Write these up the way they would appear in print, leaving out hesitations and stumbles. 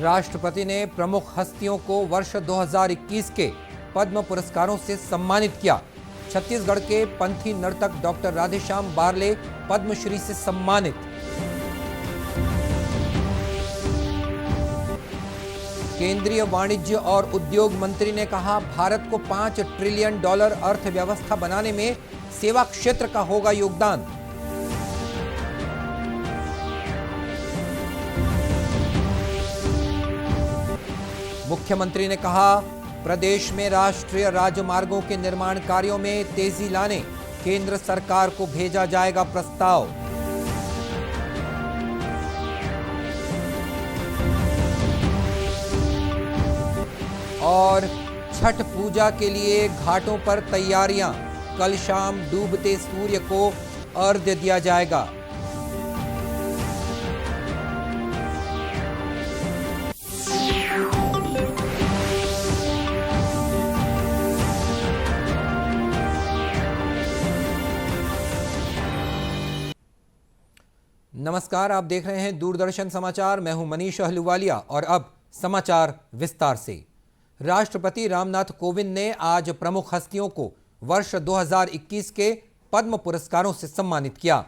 राष्ट्रपति ने प्रमुख हस्तियों को वर्ष 2021 के पद्म पुरस्कारों से सम्मानित किया। छत्तीसगढ़ के पंथी नर्तक डॉक्टर राधेश्याम बारले पद्मश्री से सम्मानित। केंद्रीय वाणिज्य और उद्योग मंत्री ने कहा, भारत को $5 ट्रिलियन अर्थव्यवस्था बनाने में सेवा क्षेत्र का होगा योगदान। मुख्यमंत्री ने कहा, प्रदेश में राष्ट्रीय राजमार्गों के निर्माण कार्यों में तेजी लाने केंद्र सरकार को भेजा जाएगा प्रस्ताव। और छठ पूजा के लिए घाटों पर तैयारियां, कल शाम डूबते सूर्य को अर्घ्य दिया जाएगा। नमस्कार, आप देख रहे हैं दूरदर्शन समाचार। मैं हूं मनीष अहलूवालिया और अब समाचार विस्तार से। राष्ट्रपति रामनाथ कोविंद ने आज प्रमुख हस्तियों को वर्ष 2021 के पद्म पुरस्कारों से सम्मानित किया।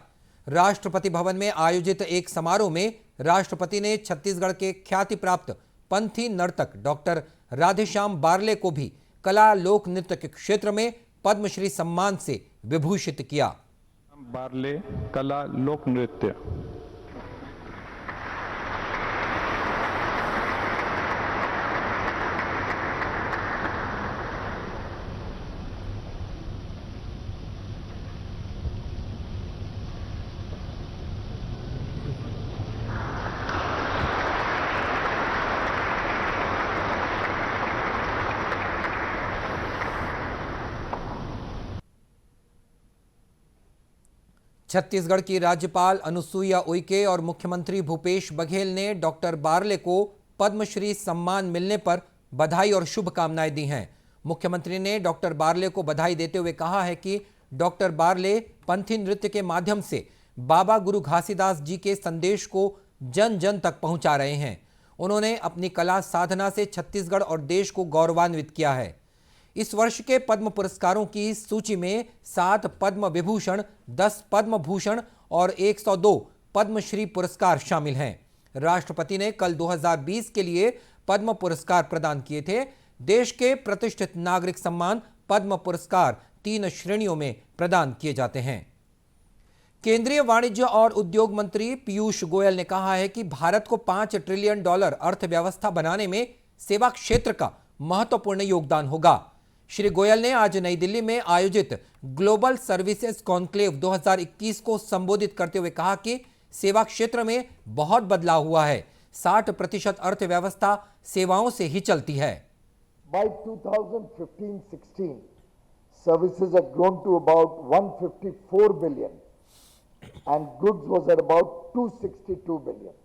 राष्ट्रपति भवन में आयोजित एक समारोह में राष्ट्रपति ने छत्तीसगढ़ के ख्याति प्राप्त पंथी नर्तक डॉक्टर राधेश्याम बारले को भी कला लोक नृत्य के क्षेत्र में पद्मश्री सम्मान से विभूषित किया। बारले कला लोक नृत्य। छत्तीसगढ़ की राज्यपाल अनुसुईया उइके और मुख्यमंत्री भूपेश बघेल ने डॉक्टर बारले को पद्मश्री सम्मान मिलने पर बधाई और शुभकामनाएं दी हैं। मुख्यमंत्री ने डॉक्टर बारले को बधाई देते हुए कहा है कि डॉक्टर बारले पंथी नृत्य के माध्यम से बाबा गुरु घासीदास जी के संदेश को जन जन तक पहुंचा रहे हैं। उन्होंने अपनी कला साधना से छत्तीसगढ़ और देश को गौरवान्वित किया है। इस वर्ष के पद्म पुरस्कारों की सूची में 7 पद्म विभूषण, 10 पद्म भूषण और 102 पद्मश्री पुरस्कार शामिल हैं। राष्ट्रपति ने कल 2020 के लिए पद्म पुरस्कार प्रदान किए थे। देश के प्रतिष्ठित नागरिक सम्मान पद्म पुरस्कार 3 श्रेणियों में प्रदान किए जाते हैं। केंद्रीय वाणिज्य और उद्योग मंत्री पीयूष गोयल ने कहा है कि भारत को $5 ट्रिलियन अर्थव्यवस्था बनाने में सेवा क्षेत्र का महत्वपूर्ण योगदान होगा। श्री गोयल ने आज नई दिल्ली में आयोजित ग्लोबल सर्विसेज कॉन्क्लेव 2021 को संबोधित करते हुए कहा कि सेवा क्षेत्र में बहुत बदलाव हुआ है। 60% अर्थव्यवस्था सेवाओं से ही चलती है। By 2015-16, services had grown to about 154 billion and goods was at about 262 billion.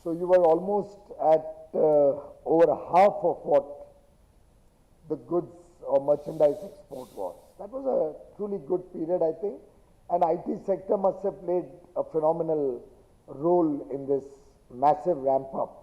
So you were almost at over half of what the goods or merchandise export was. That was a truly good period, I think, and IT sector must have played a phenomenal role in this massive ramp up.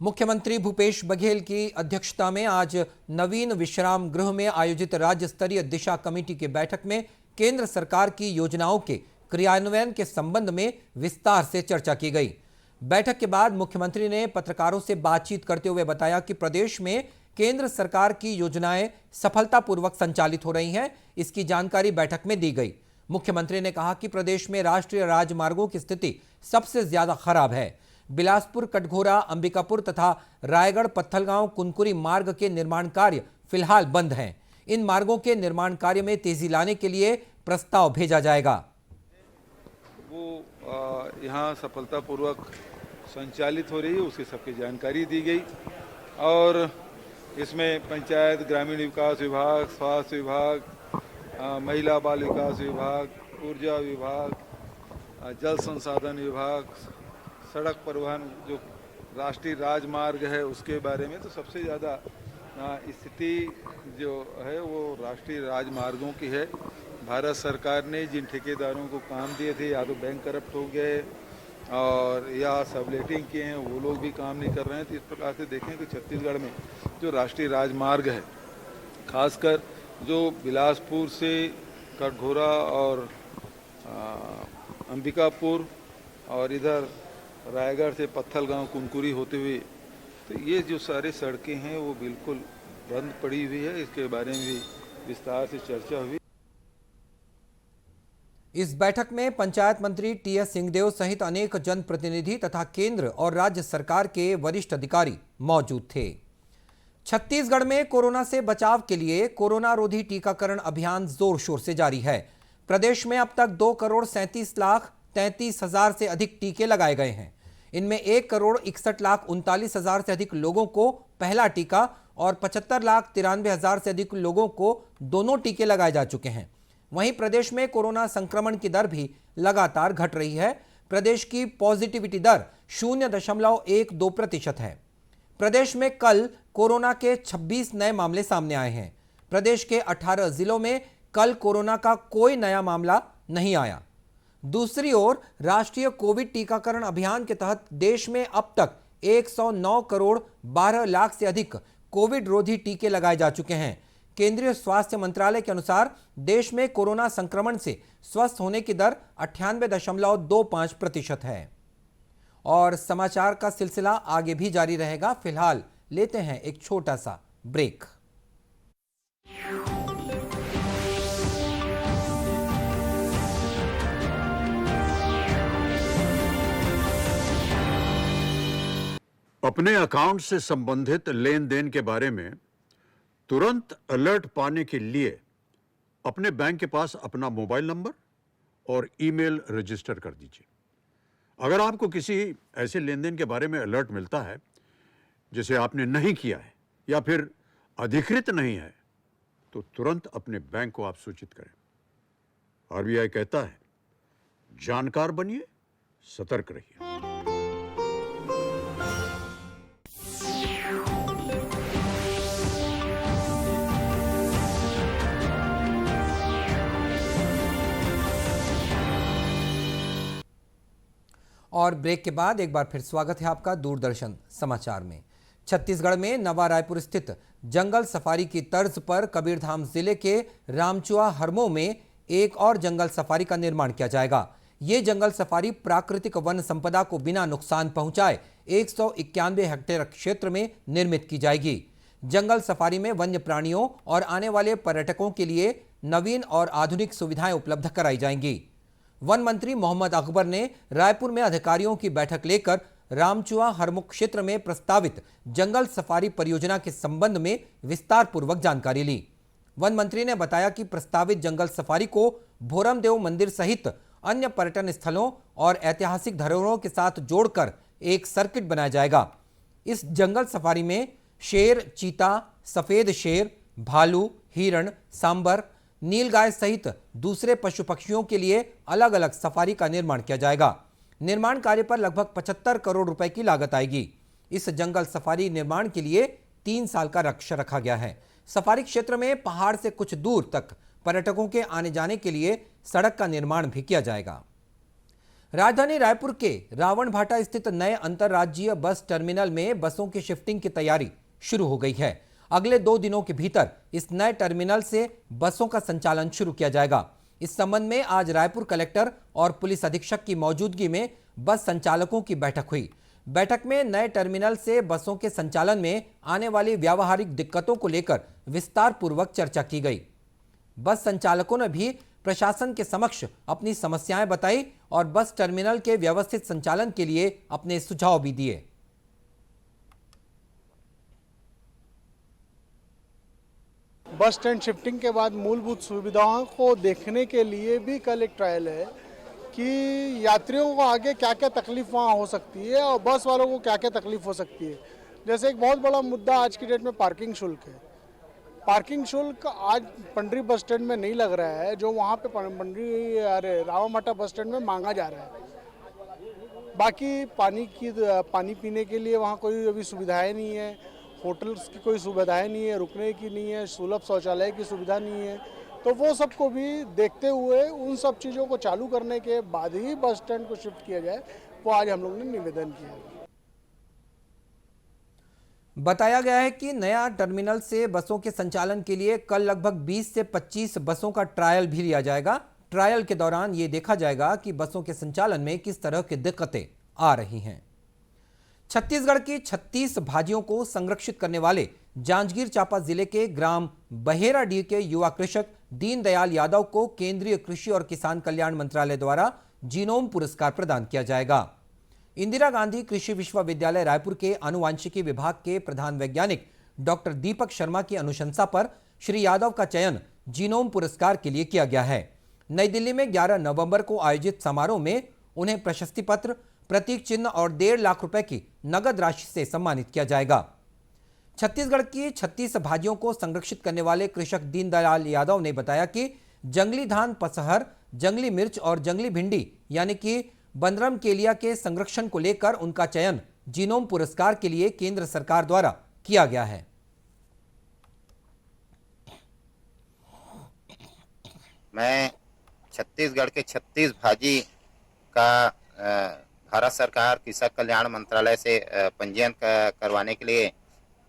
मुख्यमंत्री भूपेश बघेल की अध्यक्षता में आज नवीन विश्राम गृह में आयोजित राज्य स्तरीय दिशा कमेटी की बैठक में केंद्र सरकार की योजनाओं के क्रियान्वयन के संबंध में विस्तार से चर्चा की गई। बैठक के बाद मुख्यमंत्री ने पत्रकारों से बातचीत करते हुए बताया कि प्रदेश में केंद्र सरकार की योजनाएं सफलतापूर्वक संचालित हो रही हैं। इसकी जानकारी बैठक में दी गई। मुख्यमंत्री ने कहा कि प्रदेश में राष्ट्रीय राजमार्गों की स्थिति सबसे ज्यादा खराब है। बिलासपुर, कटघोरा, अंबिकापुर तथा रायगढ़ पत्थलगांव कुनकुरी मार्ग के निर्माण कार्य फिलहाल बंद हैं। इन मार्गों के निर्माण कार्य में तेजी लाने के लिए प्रस्ताव भेजा जाएगा। वो यहाँ सफलतापूर्वक संचालित हो रही है, उसकी सबकी जानकारी दी गई और इसमें पंचायत, ग्रामीण विकास विभाग, स्वास्थ्य विभाग, महिला बाल विकास विभाग, ऊर्जा विभाग, जल संसाधन विभाग, सड़क परिवहन, जो राष्ट्रीय राजमार्ग है उसके बारे में तो सबसे ज़्यादा स्थिति जो है वो राष्ट्रीय राजमार्गों की है। भारत सरकार ने जिन ठेकेदारों को काम दिए थे या तो बैंक करप्ट हो गए और या सबलेटिंग किए हैं वो लोग भी काम नहीं कर रहे हैं। तो इस प्रकार से देखें कि छत्तीसगढ़ में जो राष्ट्रीय राजमार्ग है, खासकर जो बिलासपुर से कटघोरा और अंबिकापुर और इधर रायगढ़ से पत्थलगांव कुनकुरी होते हुए, तो ये जो सारे सड़कें हैं वो बिल्कुल बंद पड़ी हुई है। इसके बारे में भी विस्तार से चर्चा हुई। इस बैठक में पंचायत मंत्री टीएस सिंहदेव सहित अनेक जनप्रतिनिधि तथा केंद्र और राज्य सरकार के वरिष्ठ अधिकारी मौजूद थे। छत्तीसगढ़ में कोरोना से बचाव के लिए कोरोना रोधी टीकाकरण अभियान जोर शोर से जारी है। प्रदेश में अब तक 2,37,33,000 से अधिक टीके लगाए गए हैं। इनमें 1,61,39,000 से अधिक लोगों को पहला टीका और 75,93,000 से अधिक लोगों को दोनों टीके लगाए जा चुके हैं। वहीं प्रदेश में कोरोना संक्रमण की दर भी लगातार घट रही है। प्रदेश की पॉजिटिविटी दर 0.12% है। प्रदेश में कल कोरोना के 26 नए मामले सामने आए हैं। प्रदेश के 18 जिलों में कल कोरोना का कोई नया मामला नहीं आया। दूसरी ओर राष्ट्रीय कोविड टीकाकरण अभियान के तहत देश में अब तक 109 करोड़ 12 लाख से अधिक कोविड रोधी टीके लगाए जा चुके हैं। केंद्रीय स्वास्थ्य मंत्रालय के अनुसार देश में कोरोना संक्रमण से स्वस्थ होने की दर 98.25% है। और समाचार का सिलसिला आगे भी जारी रहेगा। फिलहाल लेते हैं एक छोटा सा ब्रेक। अपने अकाउंट से संबंधित लेन देन के बारे में तुरंत अलर्ट पाने के लिए अपने बैंक के पास अपना मोबाइल नंबर और ईमेल रजिस्टर कर दीजिए। अगर आपको किसी ऐसे लेन देन के बारे में अलर्ट मिलता है जिसे आपने नहीं किया है या फिर अधिकृत नहीं है, तो तुरंत अपने बैंक को आप सूचित करें। आरबीआई कहता है, जानकार बनिए, सतर्क रहिए। और ब्रेक के बाद एक बार फिर स्वागत है आपका दूरदर्शन समाचार में। छत्तीसगढ़ में नवा रायपुर स्थित जंगल सफारी की तर्ज पर कबीरधाम जिले के रामचुआ हरमो में एक और जंगल सफारी का निर्माण किया जाएगा। ये जंगल सफारी प्राकृतिक वन संपदा को बिना नुकसान पहुंचाए 191 हेक्टेयर क्षेत्र में निर्मित की जाएगी। जंगल सफारी में वन्य प्राणियों और आने वाले पर्यटकों के लिए नवीन और आधुनिक सुविधाएं उपलब्ध कराई जाएंगी। वन मंत्री मोहम्मद अकबर ने रायपुर में अधिकारियों की बैठक लेकर रामचुआ हरमो क्षेत्र में प्रस्तावित जंगल सफारी परियोजना के संबंध में विस्तार पूर्वक जानकारी ली। वन मंत्री ने बताया कि प्रस्तावित जंगल सफारी को भोरमदेव मंदिर सहित अन्य पर्यटन स्थलों और ऐतिहासिक धरोहरों के साथ जोड़कर एक सर्किट बनाया जाएगा। इस जंगल सफारी में शेर, चीता, सफेद शेर, भालू, हिरण, सांबर, नीलगाय सहित दूसरे पशु पक्षियों के लिए अलग अलग सफारी का निर्माण किया जाएगा। निर्माण कार्य पर लगभग 75 करोड़ रुपए की लागत आएगी। इस जंगल सफारी निर्माण के लिए 3 साल का लक्ष्य रखा गया है। सफारी क्षेत्र में पहाड़ से कुछ दूर तक पर्यटकों के आने जाने के लिए सड़क का निर्माण भी किया जाएगा। राजधानी रायपुर के रावणभाटा स्थित नए अंतर्राज्यीय बस टर्मिनल में बसों की शिफ्टिंग की तैयारी शुरू हो गई है। अगले 2 दिनों के भीतर इस नए टर्मिनल से बसों का संचालन शुरू किया जाएगा। इस संबंध में आज रायपुर कलेक्टर और पुलिस अधीक्षक की मौजूदगी में बस संचालकों की बैठक हुई। बैठक में नए टर्मिनल से बसों के संचालन में आने वाली व्यावहारिक दिक्कतों को लेकर विस्तार पूर्वक चर्चा की गई। बस संचालकों ने भी प्रशासन के समक्ष अपनी समस्याएं बताई और बस टर्मिनल के व्यवस्थित संचालन के लिए अपने सुझाव भी दिए। बस स्टैंड शिफ्टिंग के बाद मूलभूत सुविधाओं को देखने के लिए भी कल एक ट्रायल है कि यात्रियों को आगे क्या क्या तकलीफ वहाँ हो सकती है और बस वालों को क्या क्या तकलीफ हो सकती है। जैसे एक बहुत बड़ा मुद्दा आज की डेट में पार्किंग शुल्क है। पार्किंग शुल्क आज पंडरी बस स्टैंड में नहीं लग रहा है, जो वहाँ पे रावणभाटा बस स्टैंड में मांगा जा रहा है। बाकी पानी पीने के लिए वहाँ कोई अभी सुविधाएं नहीं है, होटल्स की कोई सुविधाएं नहीं है, रुकने की नहीं है, सुलभ शौचालय की सुविधा नहीं है। तो वो सब को भी देखते हुए उन सब चीज़ों को चालू करने के बाद ही बस स्टैंड को शिफ्ट किया जाए, वो आज हम लोग ने निवेदन किया। बताया गया है कि नया टर्मिनल से बसों के संचालन के लिए कल लगभग 20 से 25 बसों का ट्रायल भी लिया जाएगा। ट्रायल के दौरान ये देखा जाएगा कि बसों के संचालन में किस तरह की दिक्कतें आ रही हैं। छत्तीसगढ़ की 36 भाजियों को संरक्षित करने वाले जांजगीर चांपा जिले के ग्राम बहेराडीह के युवा कृषक दीनदयाल यादव को केंद्रीय कृषि और किसान कल्याण मंत्रालय द्वारा जीनोम पुरस्कार प्रदान किया जाएगा। इंदिरा गांधी कृषि विश्वविद्यालय रायपुर के आनुवांशिकी विभाग के प्रधान वैज्ञानिक डॉक्टर दीपक शर्मा की अनुशंसा पर श्री यादव का चयन जीनोम पुरस्कार के लिए किया गया है। नई दिल्ली में 11 नवंबर को आयोजित समारोह में उन्हें प्रशस्ति पत्र, प्रतीक चिन्ह और 1.5 लाख रुपए की नगद राशि से सम्मानित किया जाएगा। छत्तीसगढ़ की 36 भाजियों को संरक्षित करने वाले कृषक दीनदयाल यादव ने बताया कि जंगली धान, पसहर, जंगली मिर्च और जंगली भिंडी यानी कि बंदरम केलिया के संरक्षण को लेकर उनका चयन जीनोम पुरस्कार के लिए केंद्र सरकार द्वारा किया गया है। मैं छत्तीसगढ़ के 36 भाजी का भारत सरकार किसान कल्याण मंत्रालय से पंजीयन करवाने के लिए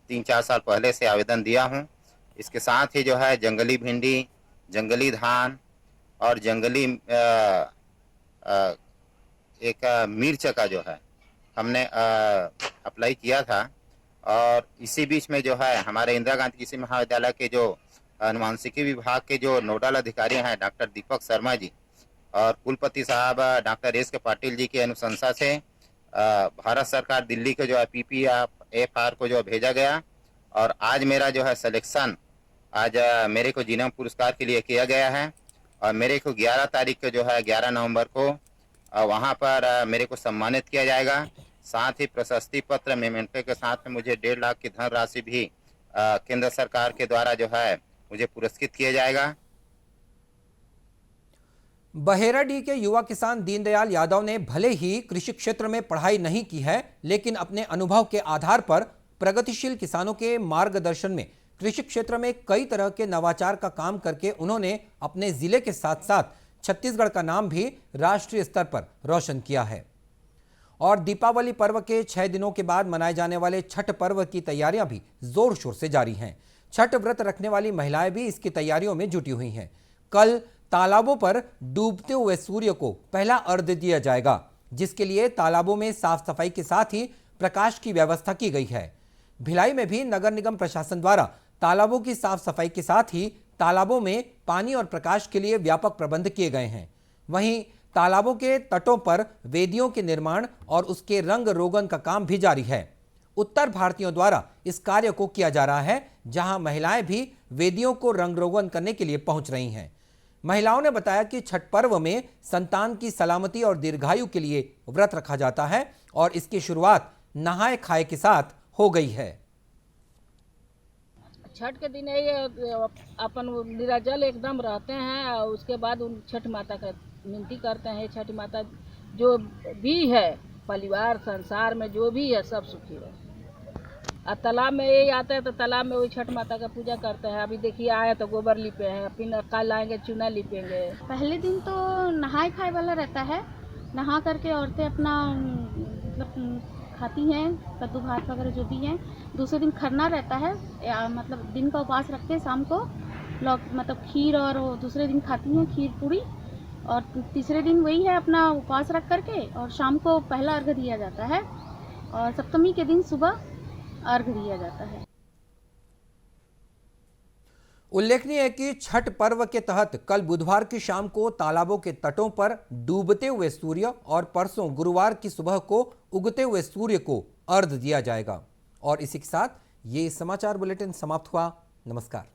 3-4 साल पहले से आवेदन दिया हूं। इसके साथ ही जो है जंगली भिंडी, जंगली धान और जंगली एक मिर्च का जो है हमने अप्लाई किया था। और इसी बीच में जो है हमारे इंदिरा गांधी कृषि महाविद्यालय के जो आनुवांशिकी विभाग के जो नोडल अधिकारी हैं डॉक्टर दीपक शर्मा जी और कुलपति साहब डॉक्टर एस के पाटिल जी की अनुशंसा से भारत सरकार दिल्ली के जो है PPFR को जो भेजा गया और आज मेरा जो है सिलेक्शन आज मेरे को जीनोम पुरस्कार के लिए किया गया है। और मेरे को 11 तारीख को जो है 11 नवंबर को वहां पर मेरे को सम्मानित किया जाएगा। साथ ही प्रशस्ति पत्र मेमेंटो के साथ में मुझे 1.5 लाख की धनराशि भी केंद्र सरकार के द्वारा जो है मुझे पुरस्कृत किया जाएगा। बहेराडीह के युवा किसान दीनदयाल यादव ने भले ही कृषि क्षेत्र में पढ़ाई नहीं की है, लेकिन अपने अनुभव के आधार पर प्रगतिशील किसानों के मार्गदर्शन में कृषि क्षेत्र में कई तरह के नवाचार का काम करके उन्होंने अपने जिले के साथ साथ छत्तीसगढ़ का नाम भी राष्ट्रीय स्तर पर रोशन किया है। और दीपावली पर्व के 6 दिनों के बाद मनाए जाने वाले छठ पर्व की तैयारियां भी जोर शोर से जारी हैं। छठ व्रत रखने वाली महिलाएं भी इसकी तैयारियों में जुटी हुई हैं। कल तालाबों पर डूबते हुए सूर्य को पहला अर्घ्य दिया जाएगा, जिसके लिए तालाबों में साफ सफाई के साथ ही प्रकाश की व्यवस्था की गई है। भिलाई में भी नगर निगम प्रशासन द्वारा तालाबों की साफ सफाई के साथ ही तालाबों में पानी और प्रकाश के लिए व्यापक प्रबंध किए गए हैं। वहीं तालाबों के तटों पर वेदियों के निर्माण और उसके रंग रोगन का काम भी जारी है। उत्तर भारतीयों द्वारा इस कार्य को किया जा रहा है, जहां महिलाएं भी वेदियों को रंग रोगन करने के लिए पहुंच रही हैं। महिलाओं ने बताया कि छठ पर्व में संतान की सलामती और दीर्घायु के लिए व्रत रखा जाता है और इसकी शुरुआत नहाए खाए के साथ हो गई है। छठ के दिन ये अपन निराजल एकदम रहते हैं और उसके बाद उन छठ माता का विनती करते हैं। छठ माता जो भी है परिवार संसार में जो भी है सब सुखी रहे। और तालाब में ये आते हैं तो तालाब में वही छठ माता का पूजा करते हैं। अभी देखिए आए तो गोबर लिपे हैं, फिर कल आएंगे चूना लिपेंगे। पहले दिन तो नहाए खाए वाला रहता है, नहा करके औरतें अपना मतलब खाती हैं कद्दू भात वगैरह जो भी हैं। दूसरे दिन खरना रहता है, मतलब दिन का उपवास रखते हैं, शाम को मतलब खीर और दूसरे दिन खाती हैं खीर पूरी। और तीसरे दिन वही है अपना उपवास रख करके और शाम को पहला अर्घ्य दिया जाता है और सप्तमी के दिन सुबह अर्घ्य दिया जाता है। उल्लेखनीय है कि छठ पर्व के तहत कल बुधवार की शाम को तालाबों के तटों पर डूबते हुए सूर्य और परसों गुरुवार की सुबह को उगते हुए सूर्य को अर्घ्य दिया जाएगा। और इसी के साथ ये समाचार बुलेटिन समाप्त हुआ। नमस्कार।